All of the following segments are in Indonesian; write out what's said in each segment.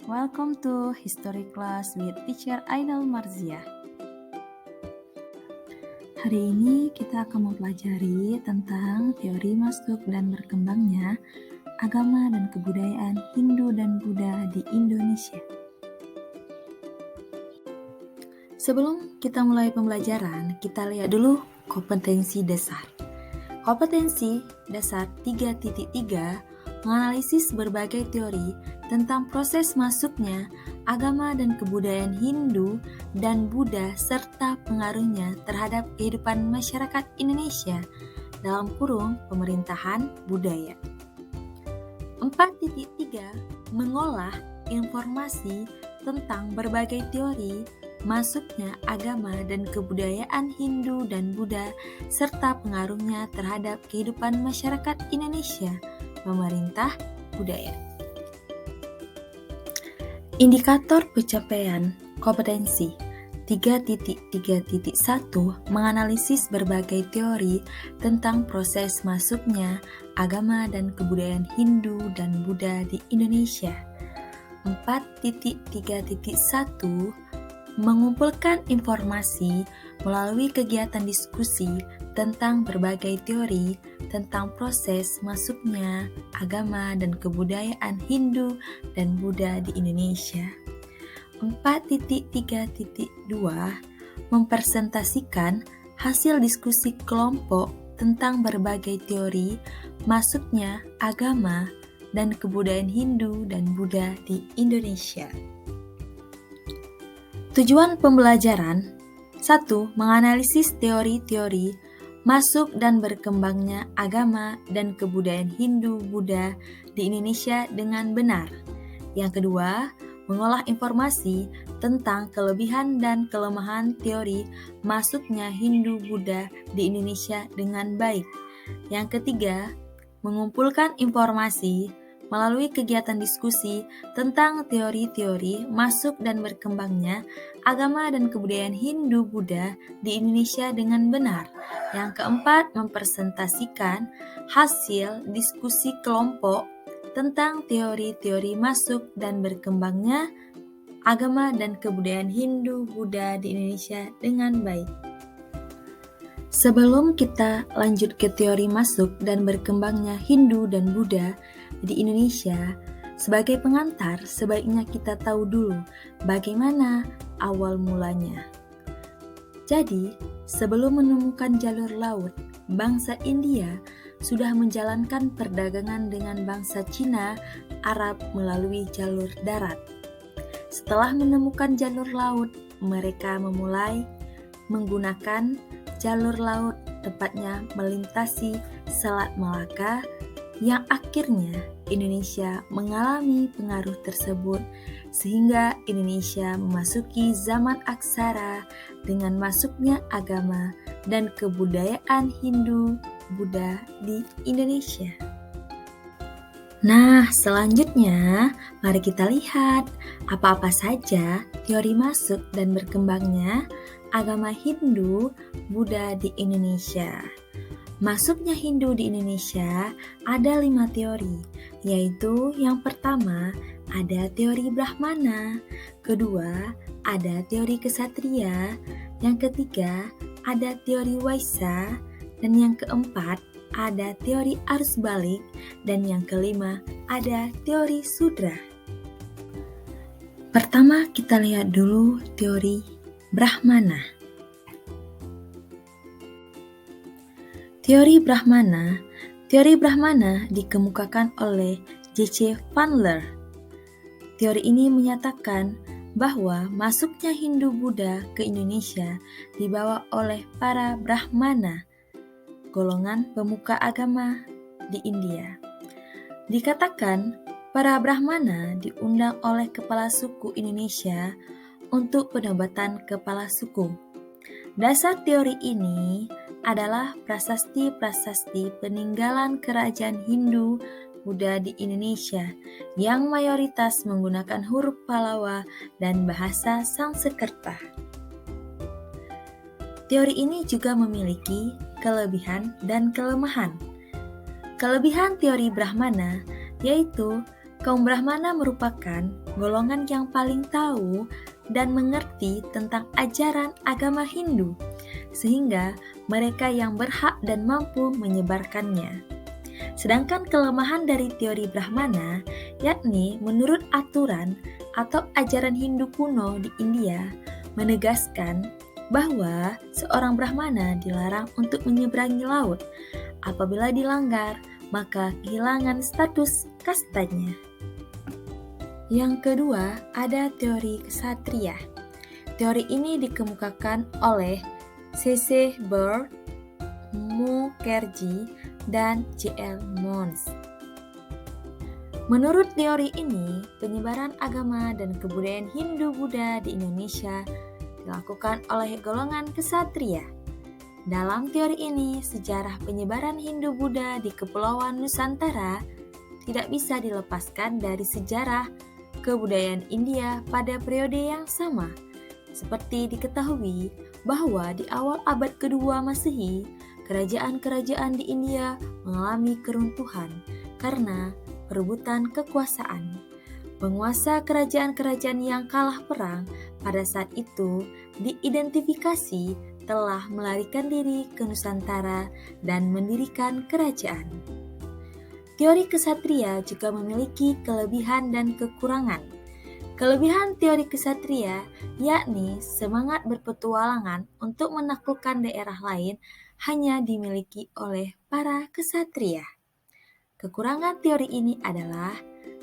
Welcome to History Class with Teacher Ainal Marzia. Hari ini kita akan mempelajari tentang teori masuk dan berkembangnya agama dan kebudayaan Hindu dan Buddha di Indonesia. Sebelum kita mulai pembelajaran, kita lihat dulu kompetensi dasar. Kompetensi dasar 3.3 menganalisis berbagai teori tentang proses masuknya agama dan kebudayaan Hindu dan Buddha serta pengaruhnya terhadap kehidupan masyarakat Indonesia dalam kurung pemerintahan budaya. 4.3 mengolah informasi tentang berbagai teori masuknya agama dan kebudayaan Hindu dan Buddha serta pengaruhnya terhadap kehidupan masyarakat Indonesia, pemerintah, budaya. Indikator pencapaian kompetensi 3.3.1 menganalisis berbagai teori tentang proses masuknya agama dan kebudayaan Hindu dan Buddha di Indonesia. 4.3.1 mengumpulkan informasi melalui kegiatan diskusi tentang berbagai teori tentang proses masuknya agama dan kebudayaan Hindu dan Buddha di Indonesia. 4.3.2 mempresentasikan hasil diskusi kelompok tentang berbagai teori masuknya agama dan kebudayaan Hindu dan Buddha di Indonesia. Tujuan pembelajaran 1. Menganalisis teori-teori masuk dan berkembangnya agama dan kebudayaan Hindu-Buddha di Indonesia dengan benar. Yang kedua, mengolah informasi tentang kelebihan dan kelemahan teori masuknya Hindu-Buddha di Indonesia dengan baik. Yang ketiga, mengumpulkan informasi melalui kegiatan diskusi tentang teori-teori masuk dan berkembangnya agama dan kebudayaan Hindu-Buddha di Indonesia dengan benar. Yang keempat, mempresentasikan hasil diskusi kelompok tentang teori-teori masuk dan berkembangnya agama dan kebudayaan Hindu-Buddha di Indonesia dengan baik. Sebelum kita lanjut ke teori masuk dan berkembangnya Hindu dan Buddha di Indonesia, sebagai pengantar sebaiknya kita tahu dulu bagaimana awal mulanya. Jadi, sebelum menemukan jalur laut, bangsa India sudah menjalankan perdagangan dengan bangsa Cina, Arab melalui jalur darat. Setelah menemukan jalur laut, mereka memulai menggunakan jalur laut, tepatnya melintasi Selat Malaka, yang akhirnya Indonesia mengalami pengaruh tersebut sehingga Indonesia memasuki zaman aksara dengan masuknya agama dan kebudayaan Hindu-Buddha di Indonesia. Nah, selanjutnya mari kita lihat apa-apa saja teori masuk dan berkembangnya agama Hindu-Buddha di Indonesia. Masuknya Hindu di Indonesia ada 5 teori, yaitu yang pertama ada teori Brahmana, kedua ada teori Ksatria, yang ketiga ada teori Waisa, dan yang keempat ada teori arus balik, dan yang kelima ada teori Sudra. Pertama kita lihat dulu teori Brahmana. Teori Brahmana dikemukakan oleh J.C. Bandler. Teori ini menyatakan bahwa masuknya Hindu-Buddha ke Indonesia dibawa oleh para Brahmana, golongan pemuka agama di India. Dikatakan para Brahmana diundang oleh kepala suku Indonesia untuk penobatan kepala suku. Dasar teori ini adalah prasasti-prasasti peninggalan kerajaan Hindu-Buddha di Indonesia yang mayoritas menggunakan huruf Pallawa dan bahasa Sanskerta. Teori ini juga memiliki kelebihan dan kelemahan. Kelebihan teori Brahmana yaitu Kaum Brahmana merupakan golongan yang paling tahu dan mengerti tentang ajaran agama Hindu, sehingga mereka yang berhak dan mampu menyebarkannya. Sedangkan kelemahan dari teori Brahmana, yakni menurut aturan atau ajaran Hindu kuno di India, menegaskan bahwa seorang Brahmana dilarang untuk menyeberangi laut. Apabila dilanggar, maka kehilangan status kastanya. Yang kedua, ada teori ksatria. Teori ini dikemukakan oleh C.C. Bird, Mukherjee, dan J.L. Mons. Menurut teori ini, penyebaran agama dan kebudayaan Hindu-Buddha di Indonesia dilakukan oleh golongan ksatria. Dalam teori ini, sejarah penyebaran Hindu-Buddha di Kepulauan Nusantara tidak bisa dilepaskan dari sejarah kebudayaan India pada periode yang sama. Seperti diketahui bahwa di awal abad kedua Masehi, kerajaan-kerajaan di India mengalami keruntuhan karena perebutan kekuasaan. Penguasa kerajaan-kerajaan yang kalah perang pada saat itu diidentifikasi telah melarikan diri ke Nusantara dan mendirikan kerajaan. Teori ksatria juga memiliki kelebihan dan kekurangan. Kelebihan teori ksatria yakni semangat berpetualangan untuk menaklukkan daerah lain hanya dimiliki oleh para ksatria. Kekurangan teori ini adalah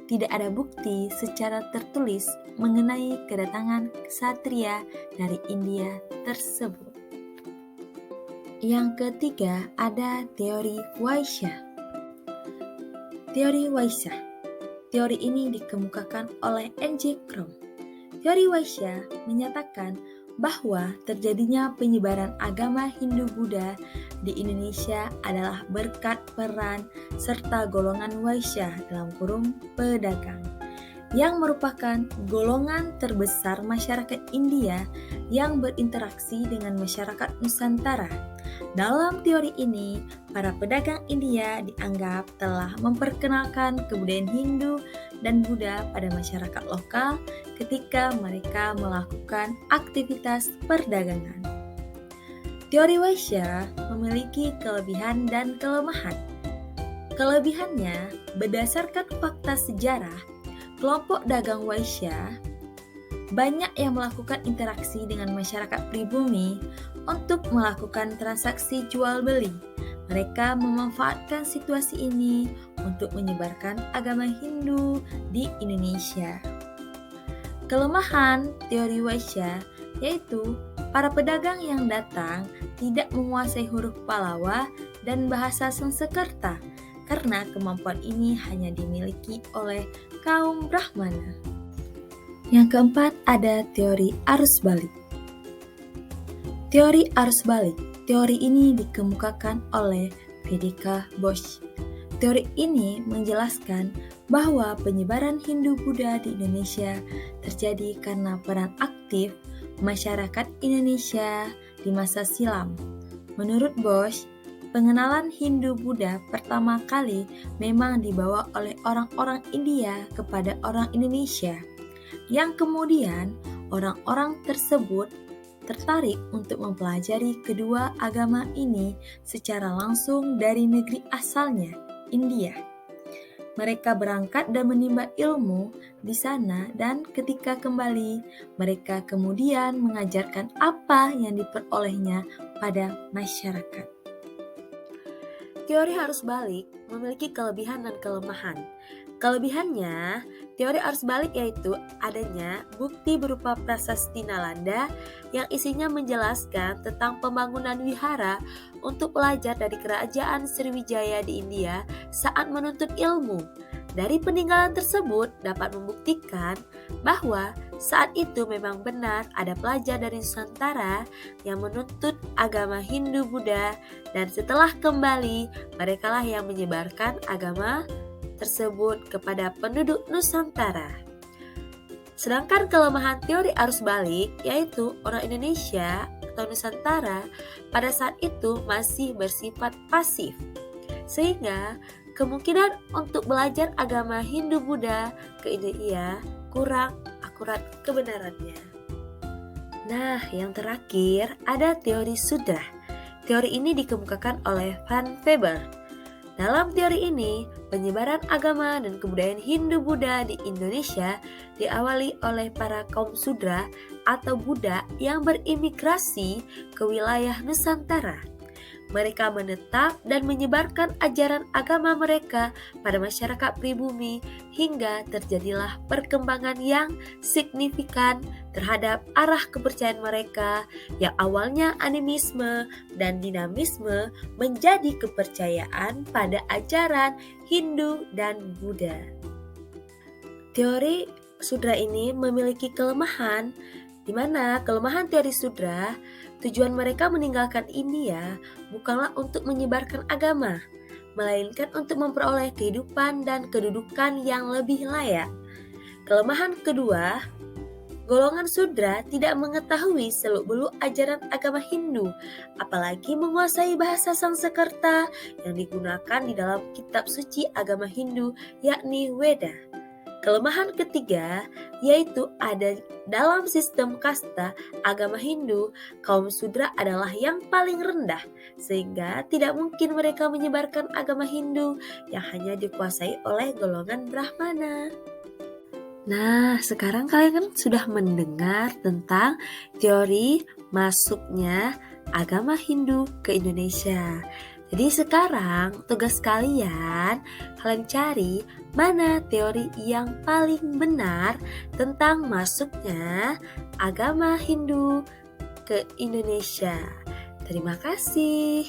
tidak ada bukti secara tertulis mengenai kedatangan ksatria dari India tersebut. Yang ketiga ada teori Vaishya. Teori Vaishya. Teori ini dikemukakan oleh N.J. Krom. Teori Vaishya menyatakan bahwa terjadinya penyebaran agama Hindu-Buddha di Indonesia adalah berkat peran serta golongan Vaishya (pedagang) yang merupakan golongan terbesar masyarakat India yang berinteraksi dengan masyarakat Nusantara. Dalam teori ini, para pedagang India dianggap telah memperkenalkan kebudayaan Hindu dan Buddha pada masyarakat lokal ketika mereka melakukan aktivitas perdagangan. Teori Vaishya memiliki kelebihan dan kelemahan. Kelebihannya, berdasarkan fakta sejarah, kelompok dagang Vaishya banyak yang melakukan interaksi dengan masyarakat pribumi untuk melakukan transaksi jual beli. Mereka memanfaatkan situasi ini untuk menyebarkan agama Hindu di Indonesia. Kelemahan teori Vaishya yaitu para pedagang yang datang tidak menguasai huruf Pallava dan bahasa Sanskerta karena kemampuan ini hanya dimiliki oleh kaum Brahmana. Yang keempat ada teori arus balik. Teori arus balik. Teori ini dikemukakan oleh Frederick Bosch. Teori ini menjelaskan bahwa penyebaran Hindu-Buddha di Indonesia terjadi karena peran aktif masyarakat Indonesia di masa silam. Menurut Bosch, pengenalan Hindu-Buddha pertama kali memang dibawa oleh orang-orang India kepada orang Indonesia, yang kemudian orang-orang tersebut tertarik untuk mempelajari kedua agama ini secara langsung dari negeri asalnya, India. Mereka berangkat dan menimba ilmu di sana dan ketika kembali, mereka kemudian mengajarkan apa yang diperolehnya pada masyarakat. Teori arus balik memiliki kelebihan dan kelemahan. Kelebihannya, teori arus balik yaitu adanya bukti berupa prasasti Nalanda yang isinya menjelaskan tentang pembangunan wihara untuk pelajar dari kerajaan Sriwijaya di India saat menuntut ilmu. Dari peninggalan tersebut dapat membuktikan bahwa saat itu memang benar ada pelajar dari Nusantara yang menuntut agama Hindu-Buddha dan setelah kembali merekalah yang menyebarkan agama tersebut kepada penduduk Nusantara. Sedangkan kelemahan teori arus balik yaitu orang Indonesia atau Nusantara pada saat itu masih bersifat pasif, sehingga kemungkinan untuk belajar agama Hindu-Buddha ke India kurang akurat kebenarannya. Nah, yang terakhir ada teori Sudra. Teori ini dikemukakan oleh Van Weber. Dalam teori ini, penyebaran agama dan kebudayaan Hindu-Buddha di Indonesia diawali oleh para kaum Sudra atau Buddha yang berimigrasi ke wilayah Nusantara. Mereka menetap dan menyebarkan ajaran agama mereka pada masyarakat pribumi hingga terjadilah perkembangan yang signifikan terhadap arah kepercayaan mereka yang awalnya animisme dan dinamisme menjadi kepercayaan pada ajaran Hindu dan Buddha. Teori Sudra ini memiliki kelemahan, di mana kelemahan teori Sudra, tujuan mereka meninggalkan India bukanlah untuk menyebarkan agama, melainkan untuk memperoleh kehidupan dan kedudukan yang lebih layak. Kelemahan kedua, golongan Sudra tidak mengetahui seluk-beluk ajaran agama Hindu, apalagi menguasai bahasa Sanskerta yang digunakan di dalam kitab suci agama Hindu, yakni Weda. Kelemahan ketiga, yaitu ada dalam sistem kasta agama Hindu, kaum Sudra adalah yang paling rendah, sehingga tidak mungkin mereka menyebarkan agama Hindu yang hanya dikuasai oleh golongan Brahmana. Nah, sekarang kalian kan sudah mendengar tentang teori masuknya agama Hindu ke Indonesia. Jadi sekarang tugas kalian cari mana teori yang paling benar tentang masuknya agama Hindu ke Indonesia. Terima kasih.